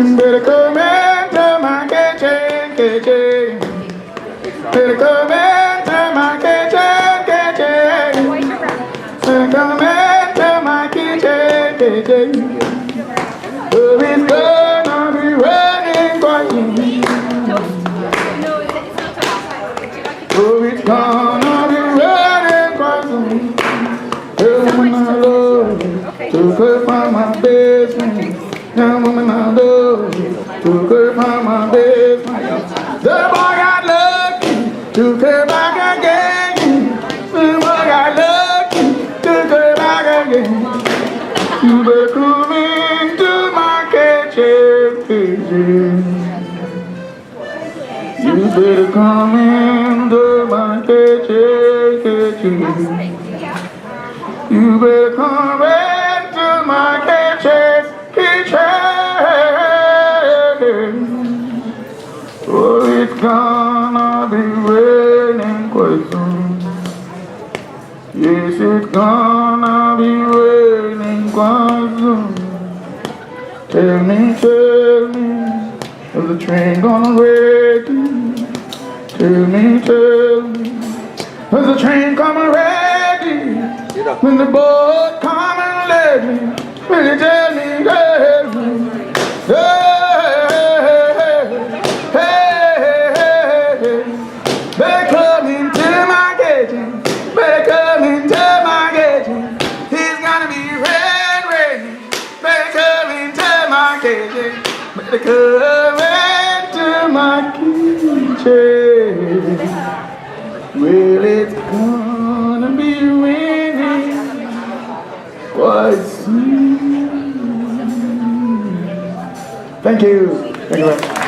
Better come into my kitchen, kitchen. Better come into my kitchen, kitchen. Better come into my kitchen, kitchen. Oh, it's gonna be raining quite soon. Oh, it's gonna be raining quite soon. Tell me I love you, took her from my basement. Now woman I love you, took her from my basement. The boy got lucky, took her back again. The boy got lucky, took her back again. You better come into my kitchen, kitchen. You better come into my kitchen, kitchen. You better come into my kitchen, kitchen. Oh, it's gonna be raining quite soon. Yes, it's gonna be raining quite soon. Tell me, is the train gonna ready? Tell me, is the train coming ready? When the boat come and let me, will you tell me, let me, hey, better come into my kitchen, better come into my kitchen. It's gonna be rain, better come into my kitchen, better come into my kitchen. Well, it's gonna be raining quite soon. Thank you. Thank you very much.